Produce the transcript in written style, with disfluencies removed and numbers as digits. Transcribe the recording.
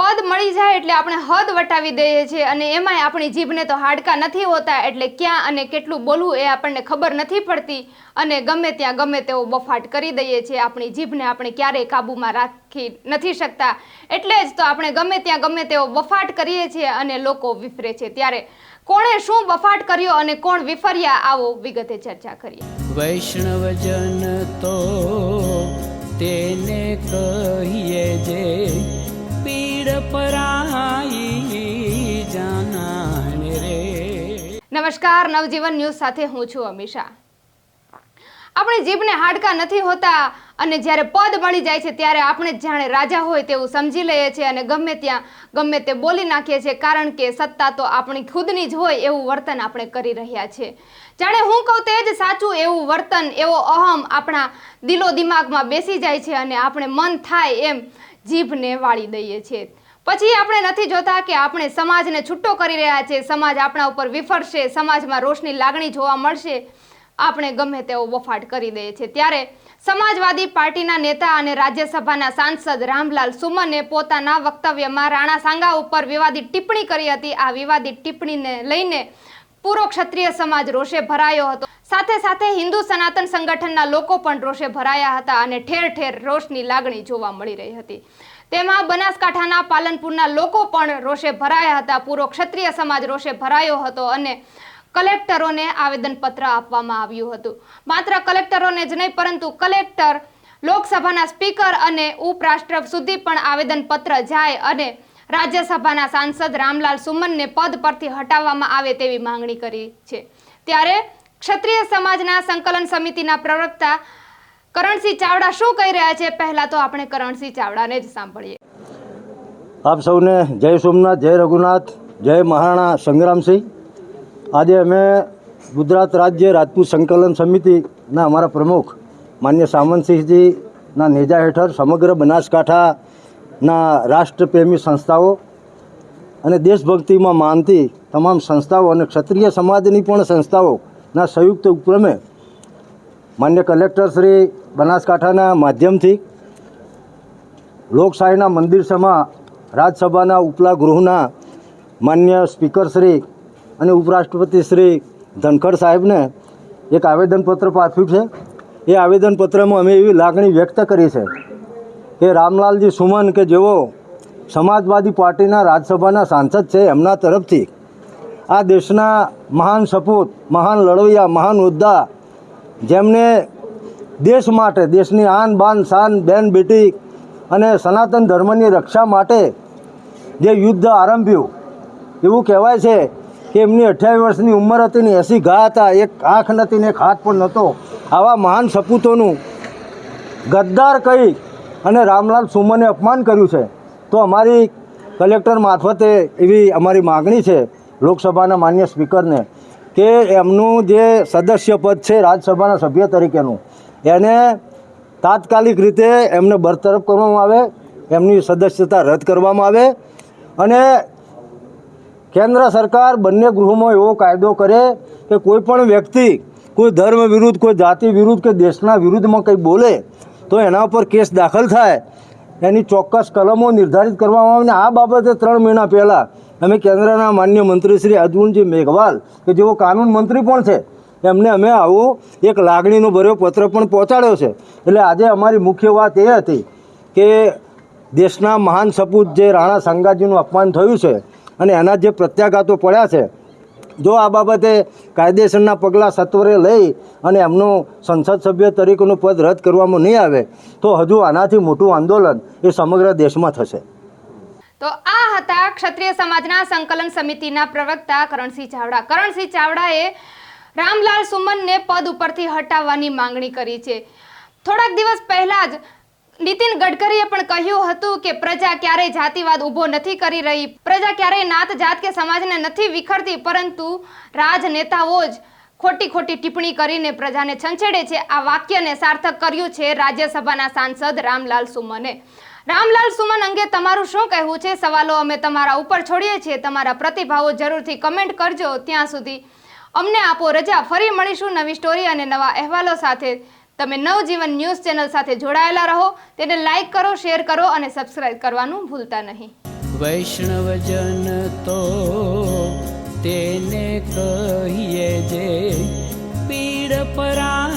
પદ મળી જાય એટલે આપણે હદ વટાવી દઈએ છીએ અને એમાંય આપણી જીભને તો હાડકા નથી હોતા એટલે ક્યાં અને કેટલું બોલવું એ આપણને ખબર નથી પડતી અને ગમે ત્યાં ગમે તેવો બફાટ કરી દઈએ છીએ। આપણી જીભને આપણે ક્યારેય કાબૂમાં રાખી નથી શકતા એટલે જ તો આપણે ગમે ત્યાં ગમે તેવો બફાટ કરીએ છીએ અને લોકો વિફરે છે। ત્યારે કોણે શું બફાટ કર્યો અને કોણ વિફર્યા આવો વિગતે ચર્ચા કરીએ। વૈષ્ણવજન તો તેને કહીએ જે પીડ પરાઈ જાનાને રે। નમસ્કાર, નવજીવન ન્યૂઝ સાથે હું છું અમીષા। આપણી જીભને હાડકા નથી હોતા અને જ્યારે પદ મળી જાય છે ત્યારે આપણે જાણે રાજા હોય તેવું સમજી લઈએ છીએ અને ગમે ત્યાં ગમે તે બોલી નાખીએ છીએ કારણ કે સત્તા તો આપણી ખુદની જ હોય એવું વર્તન આપણે કરી રહ્યા છીએ। જાણે હું કહું તે જ સાચું એવું વર્તન, એવો અહમ આપણા દિલો દિમાગમાં બેસી જાય છે અને આપણે મન થાય એમ જીભને વાળી દઈએ છીએ। પછી આપણે નથી જોતા કે આપણે સમાજને છૂટો કરી રહ્યા છીએ, સમાજ આપણા ઉપર વિફરશે, સમાજમાં રોષની લાગણી જોવા મળશે, આપણે ગમે તેવો બફાટ કરી દઈએ છીએ। ત્યારે સમાજવાદી પાર્ટીના નેતા અને રાજ્યસભાના સાંસદ રામલાલ સુમને પોતાના વક્તવ્યમાં રાણા સાંગા ઉપર વિવાદિત ટિપ્પણી કરી હતી। આ વિવાદિત ટિપ્પણીને લઈને પૂરો ક્ષત્રિય સમાજ રોષે ભરાયો હતો, સાથે સાથે હિન્દુ સનાતન સંગઠનના લોકો પણ રોષે ભરાયા હતા અને ઠેર ઠેર રોષની લાગણી જોવા મળી રહી હતી। તેમાં બનાસકાંઠાના પાલનપુરના લોકો પણ રોષે ભરાયા હતા, પૂરો ક્ષત્રિય સમાજ રોષે ભરાયો હતો અને કલેક્ટરોને આવેદનપત્ર આપવામાં આવ્યું હતું। માત્ર કલેક્ટરોને જ નહીં પરંતુ કલેક્ટર, લોકસભાના સ્પીકર અને ઉપરાષ્ટ્ર સુધી પણ આવેદનપત્ર જાય અને રાજ્યસભાના સાંસદ રામલાલ સુમને પદ પરથી હટાવવામાં આવે તેવી માંગણી કરી છે। ત્યારે ક્ષત્રિય સમાજના સંકલન સમિતિના પ્રવક્તા કરણસિંહ ચાવડા શું કહી રહ્યા છે, પહેલા તો આપણે કરણસિંહ ચાવડાને જ સાંભળીએ। આપ સૌને જય સોમનાથ, જય રઘુનાથ, જય મહારાણા સંગ્રામસિંહ। આજે અમે ગુજરાત રાજ્ય રાજપૂત સંકલન સમિતિના અમારા પ્રમુખ માન્ય સામંતસિંહજીના નેજા હેઠળ સમગ્ર બનાસકાંઠાના રાષ્ટ્રપ્રેમી સંસ્થાઓ અને દેશભક્તિમાં માનતી તમામ સંસ્થાઓ અને ક્ષત્રિય સમાજની પણ સંસ્થાઓના સંયુક્ત ઉપક્રમે માન્ય કલેક્ટર શ્રી બનાસકાંઠાના માધ્યમથી લોકશાહીના મંદિર સમા રાજ્યસભાના ઉપલા ગૃહના માન્ય સ્પીકર શ્રી અને ઉપરાષ્ટ્રપતિ શ્રી ધનખડ સાહેબને એક આવેદનપત્ર પાઠવ્યું છે। એ આવેદનપત્રમાં અમે એવી લાગણી વ્યક્ત કરી છે કે રામલાલજી સુમન કે જેઓ સમાજવાદી પાર્ટીના રાજ્યસભાના સાંસદ છે, એમના તરફથી આ દેશના મહાન સપૂત, મહાન લડવૈયા, મહાન યોદ્ધા, જેમને દેશ માટે, દેશની આન બાન શાન, બેન બેટી અને સનાતન ધર્મની રક્ષા માટે જે યુદ્ધ આરંભ્યું, એવું કહેવાય છે કે એમની 28 વર્ષની ઉંમર હતી ને 80 ઘા હતા, એક આંખ નથી ને એક હાથ પણ નહોતો। આવા મહાન સપૂતોનું ગદ્દાર કહી અને રામલાલ સુમને અપમાન કર્યું છે। તો અમારી કલેક્ટર મારફતે એવી અમારી માગણી છે લોકસભાના માન્ય સ્પીકરને કે એમનું જે સદસ્ય પદ છે રાજ્યસભાના સભ્ય તરીકેનું, એને તાત્કાલિક રીતે એમને બરતરફ કરવામાં આવે, એમની સદસ્યતા રદ કરવામાં આવે અને કેન્દ્ર સરકાર બંને ગૃહોમાં એવો કાયદો કરે કે કોઈ પણ વ્યક્તિ કોઈ ધર્મ વિરુદ્ધ, કોઈ જાતિ વિરુદ્ધ કે દેશના વિરુદ્ધમાં કંઈ બોલે તો એના ઉપર કેસ દાખલ થાય, એની ચોક્કસ કલમો નિર્ધારિત કરવામાં આવે। અને આ બાબતે 3 મહિના પહેલાં અમે કેન્દ્રના માન્ય મંત્રી શ્રી અર્જુનજી મેઘવાલ કે જેઓ કાનૂન મંત્રી પણ છે, એમને અમે આવું એક લાગણીનો ભર્યો પત્ર પણ પહોંચાડ્યો છે। એટલે આજે અમારી મુખ્ય વાત એ હતી કે દેશના મહાન સપૂત જે રાણા સાંગાજીનું અપમાન થયું છે અને એના જે પ્રત્યાઘાતો પડ્યા છે, જો આ બાબતે કાયદેસરના પગલાં સત્વરે લઈ અને એમનું સંસદ સભ્ય તરીકેનું પદ રદ કરવામાં નહીં આવે તો હજુ આનાથી મોટું આંદોલન એ સમગ્ર દેશમાં થશે। તો આ હતા ક્ષત્રિય સમાજના સંકલન સમિતિના પ્રવક્તા કરણસિંહ ચાવડા। કરણસિંહ ચાવડાએ રામલાલ સુમને પદ ઉપરથી હટાવવાની માંગણી કરી છે। થોડાક દિવસ પહેલા જ નીતિન ગડકરીએ પણ કહ્યું હતું કે પ્રજા ક્યારેય જાતિવાદ ઊભો નથી કરી રહી, પ્રજા ક્યારેય નાત જાત કે સમાજને નથી વિખરતી, પરંતુ રાજનેતાઓ જ ખોટી ખોટી ટિપ્પણી કરીને પ્રજાને છંછેડે છે। આ વાક્યને સાર્થક કર્યું છે રાજ્યસભાના સાંસદ રામલાલ સુમને। રામલાલ સુમન અંગે તમારું શું કહેવું છે? સવાલો અમે તમારા ઉપર છોડીએ છીએ, તમારા પ્રતિભાવો જરૂરથી કમેન્ટ કરજો। ત્યાં સુધી અમને આપો રજા, ફરી મળીશું નવી સ્ટોરી અને નવા અહેવાલો સાથે। તમે નવજીવન ન્યૂઝ ચેનલ સાથે જોડાયેલા રહો, તેને લાઈક કરો, શેર કરો અને સબસ્ક્રાઇબ કરવાનું ભૂલતા નહીં। વૈષ્ણવજન તો તેને કહીએ જે પીડ પરા